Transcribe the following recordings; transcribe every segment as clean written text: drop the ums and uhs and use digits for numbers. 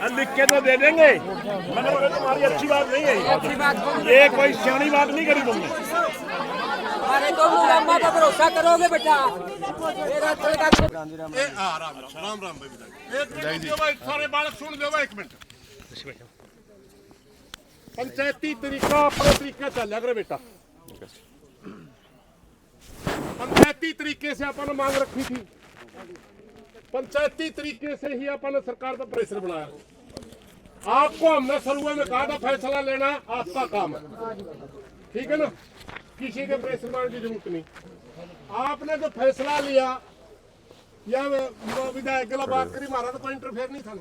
लिख के तो दे देंगे, मगर तुम्हारी अच्छी बात नहीं है। ये कोई सियानी बात नहीं करी तुमने। अरे दोनों अम्मा का भरोसा करोगे बेटा। राम राम भाई, सारे बालक सुन दो एक मिनट। पंचायती तरीका अपने तरीके चल करे बेटा। पंचायती तरीके से अपन मांग रखी थी, पंचायती तरीके से ही अपन ने सरकार पर प्रेशर बनाया। आपको हमने शुरू में कहा था फैसला लेना आपका काम है, ठीक है ना, किसी के प्रेशर बनाने की जरूरत नहीं। आपने जो फैसला लिया या विधायक के बात करी, हमारा तो कोई इंटरफेयर नहीं था।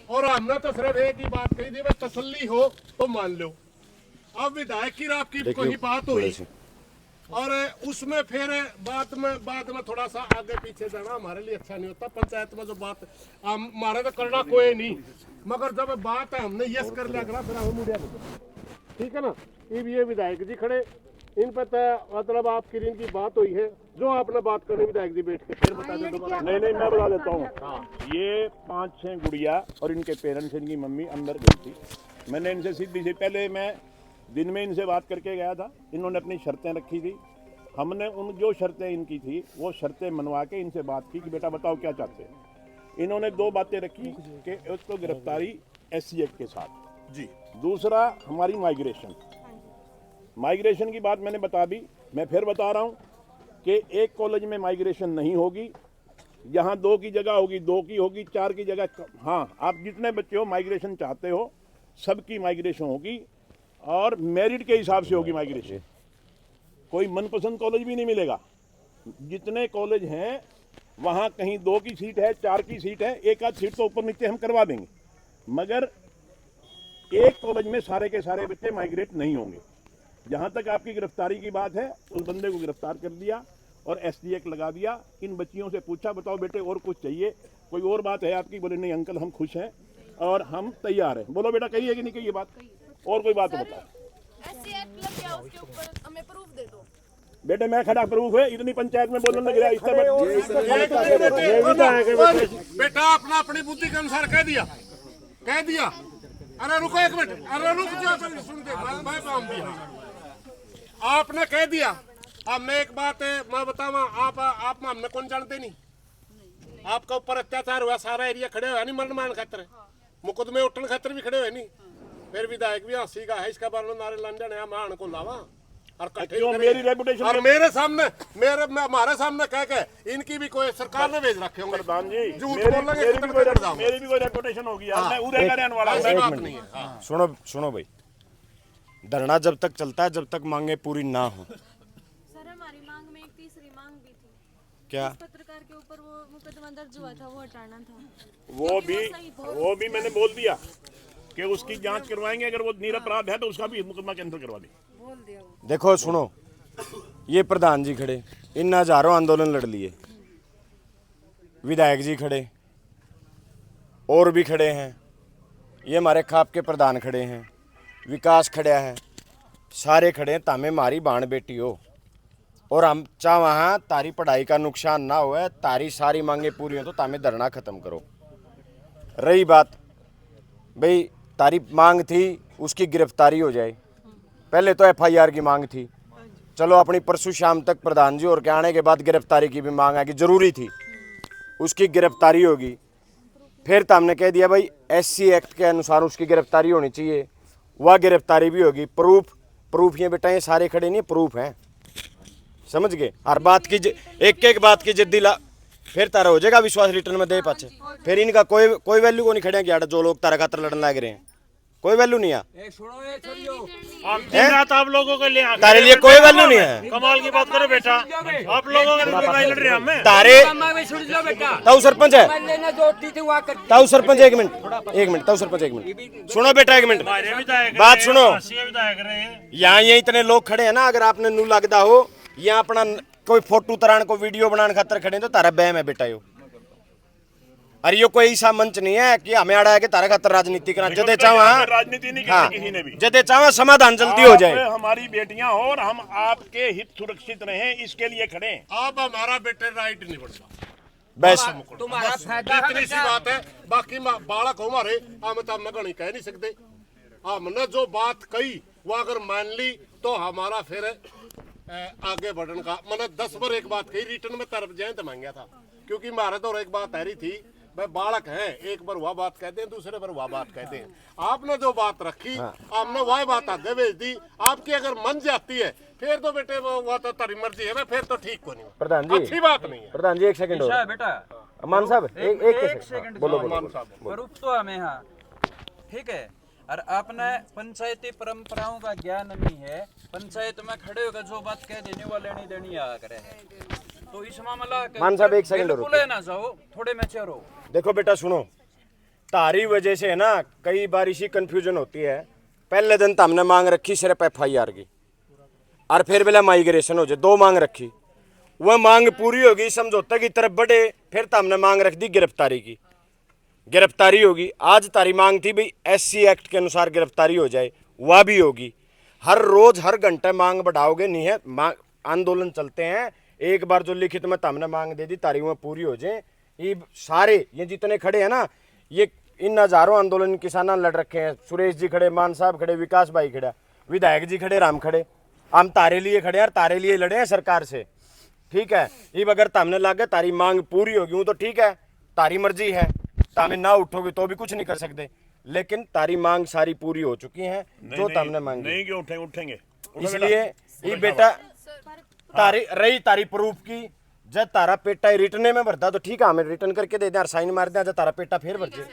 और हमने तो सिर्फ एक ही बात कही थी, बस तसल्ली हो तो मान लो। अब विधायक की आपकी कोई बात हुई और उसमें फिर बाद में थोड़ा सा आगे पीछे जाना हमारे लिए अच्छा नहीं होता। पंचायत में जो बात हमारे तो करना कोई नहीं, मगर जब बात है हमने यस कर लिया करा फिर हम मुड़िया, ठीक है ना। ये विधायक जी खड़े, इन पर मतलब आपकी इनकी बात हुई है, जो आपने बात करनी विधायक जी बैठ के फिर बता दे। नहीं मैं बता देता हूँ। ये 5-6 गुड़िया और इनके पेरेंट्स, इनकी मम्मी अंदर गई थी। मैंने इनसे सीधी सी पहले मैं दिन में इनसे बात करके गया था। इन्होंने अपनी शर्तें रखी थी, हमने उन जो शर्तें इनकी थी वो शर्तें मनवा के इनसे बात की कि बेटा बताओ क्या चाहते हैं। इन्होंने 2 बातें रखी कि एक तो गिरफ्तारी SC एक्ट के साथ जी, दूसरा हमारी माइग्रेशन की बात मैंने बता दी। मैं फिर बता रहा हूँ कि एक कॉलेज में माइग्रेशन नहीं होगी, यहाँ 2 की जगह होगी, 2 की होगी, 4 की जगह। हाँ, आप जितने बच्चे हो माइग्रेशन चाहते हो सबकी माइग्रेशन होगी और मेरिट के हिसाब से होगी माइग्रेशन। कोई मनपसंद कॉलेज भी नहीं मिलेगा। जितने कॉलेज हैं वहाँ कहीं 2 की सीट है, 4 की सीट है, एक आध सीट तो ऊपर नीचे हम करवा देंगे, मगर एक कॉलेज में सारे के सारे बच्चे माइग्रेट नहीं होंगे। जहाँ तक आपकी गिरफ्तारी की बात है, उस बंदे को गिरफ्तार कर दिया और SC एक्ट लगा दिया। इन बच्चियों से पूछा बताओ बेटे और कुछ चाहिए, कोई और बात है आपकी? बोले नहीं अंकल हम खुश हैं और हम तैयार हैं। बोलो बेटा कही है कि नहीं कही ये बात? और कोई बात तो बताओ। उसके ऊपर हमें प्रूफ दे दो। बेटे मैं खड़ा प्रूफ है, इतनी पंचायत में बोलने लग गया। बेटा अपना अपनी बुद्धि के अनुसार कह दिया। अरे रुको एक मिनट, अरे रुक जाओ, सुन दे मैं काम दिया आपने कह दिया। अब मैं एक बात है मैं बतावा, आप हमने कौन जानते नहीं। आपका ऊपर अत्याचार हुआ, सारा एरिया खड़े हुआ नहीं, मरण मान खातर मुकदमे उठन खातर भी खड़े हुए नहीं। फिर विधायक भी हंसी का है इसका बारे नारे लंडन है मान को लावा और मेरी रेपुटेशन और मेरे सामने हमारे सामने कह के इनकी भी कोई सरकार ने भेज रखे होंगे। प्रधान जी झूठ बोलेंगे, मेरी भी कोई रेपुटेशन होगी यार, मैं उदय का रहने वाला हूं। ऐसी बात नहीं है। सुनो भाई, धरना जब तक चलता है जब तक मांगे पूरी ना हो। सर हमारी मांग में एक तीसरी मांग भी थी। क्या? पत्रकार के ऊपर वो मुकदमा दर्ज हुआ था, वो हटाना था। वो भी मैंने बोल दिया कि उसकी जांच करवाएंगे, अगर वो निरपराध है तो उसका भी मुकदमा कैंसिल करवा दें। देखो सुनो, ये प्रधान जी खड़े, इन हजारों आंदोलन लड़ लिए, विधायक जी खड़े और भी खड़े हैं, ये हमारे खाप के प्रधान खड़े हैं, विकास खड़ा है, सारे खड़े हैं तामे मारी बाण बेटी हो। और हम चाह वहाँ तारी पढ़ाई का नुकसान ना हो, तारी सारी मांगे पूरी हो तो तामे धरना खत्म करो। रही बात भाई तारी मांग थी उसकी गिरफ्तारी हो जाए, पहले तो FIR की मांग थी, चलो अपनी परसों शाम तक प्रधान जी और के आने के बाद गिरफ्तारी की भी मांग है कि जरूरी थी, उसकी गिरफ्तारी होगी। फिर तो हमने कह दिया भाई SC एक्ट के अनुसार उसकी गिरफ्तारी होनी चाहिए, वह गिरफ्तारी भी होगी। प्रूफ ये बेटा ये सारे खड़े नहीं, प्रूफ हैं, समझ गए। हर बात की एक बात की जिद्दी ला, फिर तारा हो जाएगा विश्वास रिटर्न में दे पाचे, फिर इनका कोई वैल्यू को नहीं खड़े कि जो लोग तारा खातर लड़ने लग रहे हैं, कोई वैल्यू नहीं है। आप लोगों के लिए तारे लिए कोई वैल्यू नहीं है। कमाल की बात करो बेटा, आप लोगों के लिए लड़ाई लड़ रहे हैं हमें। तारे ताऊ सरपंच है, ताऊ सरपंच एक मिनट ताऊ सरपंच एक मिनट सुनो बेटा, एक मिनट बात सुनो। यहाँ ये इतने लोग खड़े हैं ना, अगर आपने नू लगता हो यहाँ अपना कोई फोटो तरान को वीडियो बनाने खातर खड़े तो तारा बहम है बेटा यो। अरे यो कोई ऐसा मंच नहीं है कि हमें अड़ा है कि तारा खातर राजनीति करना। जदे चावा राजनीति नहीं हाँ, किसी ने भी, जदे चावा समाधान जल्दी हो जाए। हमारी बेटियां हो और हम आपके हित सुरक्षित रहें इसके लिए खड़े हैं। अब हमारा बेटे राइट नहीं बढ़ता, बस तुम्हारा फायदा है इतनी सी बेटा। बात है। बाकी बालक हो हमारे, हम तो हमने घनी कह नहीं सकते। हमने जो बात कही वो अगर मान ली तो हमारा फिर आगे बढ़ने का, मैंने 10 बार एक बात कही, रिटर्न में तरफ जाए तो मांगा था, क्योंकि हमारे तो एक बात है थी भाई बालक है, एक बार वह बात कहते हैं, दूसरे बार वह बात कहते हैं। आपने जो बात रखी आपने वह बात आगे भेज दी। आपकी अगर मन जाती है फिर तो बेटे वो तो तारी मर्जी है, फिर तो ठीक को नहीं, प्रधान जी, अच्छी बात नहीं है। प्रधान जी एक सेकंड अच्छा और बेटा, अमान साहब एक सेकंड बोलो मान साहब स्वरूप तो हमें, हाँ ठीक है। और आपने पंचायती परंपराओं का ज्ञान नहीं है, पंचायत में खड़े होकर जो बात कह देने वो लेनी देनी आ करे है, तो इस मामला के मान साहब, एक सेकंड बिल्कुल है ना जाओ, थोड़े में चेरो। देखो बेटा सुनो, तारी वजह से है ना कई बार इसी कंफ्यूजन होती है। पहले दिन तो हमने मांग रखी सिर्फ FIR की, और फिर बेला माइग्रेशन हो जाए, 2 मांग रखी, वह मांग पूरी होगी, समझौते की तरफ बढ़े, फिर तो हमने मांग रख दी गिरफ्तारी की। गिरफ्तारी होगी, आज तारी मांग थी भाई SC एक्ट के अनुसार गिरफ्तारी हो जाए, वह भी होगी। हर रोज हर घंटे मांग बढ़ाओगे नहीं है, आंदोलन चलते हैं। एक बार जो लिखित में हमने मांग दे दी, तारीख में पूरी हो जाए। ये सारे ये जितने खड़े हैं ना, ये इन हजारों आंदोलन किसान लड़ रखे हैं। सुरेश जी खड़े, मान साहब खड़े, विकास भाई खड़ा, विधायक जी खड़े, राम खड़े, हम तारे लिए खड़े हैं, तारे लिए लड़े हैं सरकार से, ठीक है। ये अगर तामने लागे तारी मांग पूरी होगी वो तो ठीक है, तारी मर्जी है, तामे ना उठोगे तो भी कुछ नहीं कर सकते, लेकिन तारी मांग सारी पूरी हो चुकी है जो तामने मांगी। नहीं क्यों उठेंगे इसलिए ये बेटा तारी रही तारी प्रूफ की, जब तारा पेटा रिटर्न में भरता तो ठीक है, हमें रिटर्न करके दे दे, साइन मार दे, जब तारा पेटा फिर भर जाए,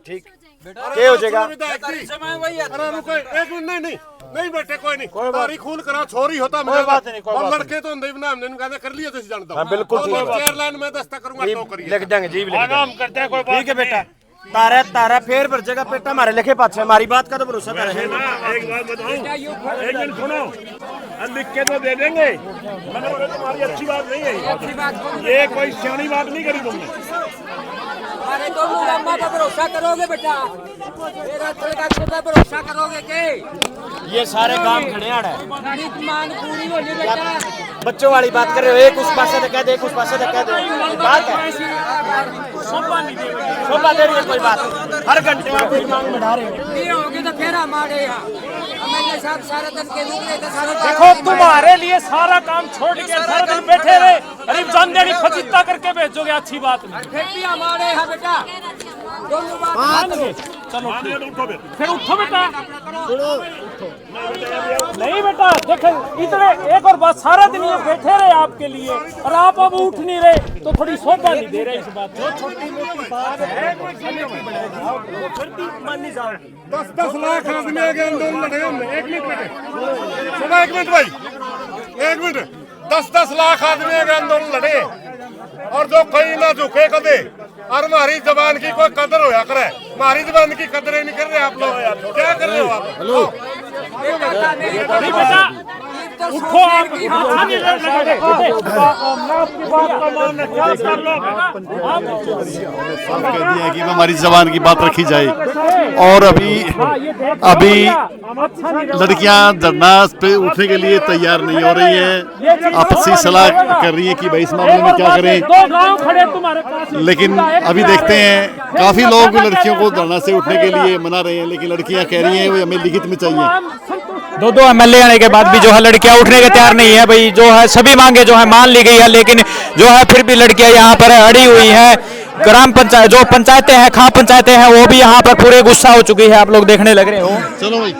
ठीक क्या हो जाएगा। अरे रुको एक मिनट, नहीं बेटे कोई नहीं, तारी खून करा छोरी होता मुझे बात नहीं, और लड़के तो अंदर ना हमने कहना कर लिया तो जानता हूं। हाँ बिल्कुल ठीक है, चार लाइन में दस्ता करूंगा तो करिए, लिख देंगे जी, लिख देंगे, ठीक है बेटा। तारा तारा फिर भर जाएगा पेटा, हमारे लिखे पास है, हमारी बात का तो भरोसा कर रहे हैं। एक बात बताऊं, एक मिनट सुनो, हम लिख के तो दे देंगे, मगर ये तुम्हारी अच्छी बात नहीं है, ये कोई सियानी बात नहीं करी तुमने। अरे तुम लोग अम्मा पर भरोसा करोगे बेटा, मेरा थोड़ा भरोसा करोगे के? ये सारे काम खड़े है, गरीब मांग पूरी होनी बेटा। बच्चों वाली बात कर रहे हो, एक उस पासे से कह दे, एक उस पासे से कह दे, बात है शोभा दे रही है, कोई बात नहीं। हर घंटे आप एक मांग बढ़ा रहे हो, ये होगी तो फिर हमारे यहाँ हमारे साथ सारा दिन के निकले तो सारा देखो तुम्हारे लिए सारा काम छोड़ के सारा दिन बैठे रहे, गरीब जान देनी फजिता करके भेजोगे, अच्छी बात नहीं। फिर भी हमारे यहाँ बेटा दोनों बात चलो मान लिया तो उठो फिर उठो बेटा, नहीं बेटा देख इतने एक और बात, सारा दिन ये बैठे रहे आपके लिए और आप अब उठ नहीं रहे, तो थोड़ी शोभा नहीं दे रहे इस बात। जो छोटी मोटी बात है कोई समय की बढ़ेगा वो फिर भी मान नहीं जाओगे। 10 लाख आदमी के आंदोलन लड़े हमने। एक मिनट बेटे सुनो, एक मिनट भाई, एक मिनट, 10 लाख आदमी के आंदोलन लड़े और जो कहीं ना झुके कदे, और हमारी जबान की कोई कदर होया करे, हमारी जबान की कदर नहीं कर रहे आप लोग, क्या कर रहे हो आप? हेलो नहीं बेटा उठो, आप आपकी बात का मान कर लो, साफ कर दिया है कि हमारी जबान की बात रखी जाए। और अभी लड़कियां धरना पे उठने के लिए तैयार नहीं हो रही है, आपसी सलाह कर रही है कि भाई इस मामले में क्या करें, दो गांव खड़े तुम्हारे पास, लेकिन अभी देखते हैं काफी लोग लड़कियों को धरना से उठने के लिए मना रहे हैं, लेकिन लड़कियां कह रही हैं वो हमें लिखित में चाहिए। दो MLA आने के बाद भी जो है लड़कियां उठने के तैयार नहीं है भाई, जो है सभी मांगे जो है मान ली गई है, लेकिन जो है फिर भी लड़कियां यहाँ पर अड़ी हुई है। ग्राम पंचायत जो पंचायतें हैं, खाप पंचायतें हैं, वो भी यहाँ पर पूरे गुस्सा हो चुकी है, आप लोग देखने लग रहे हो। चलो भाई।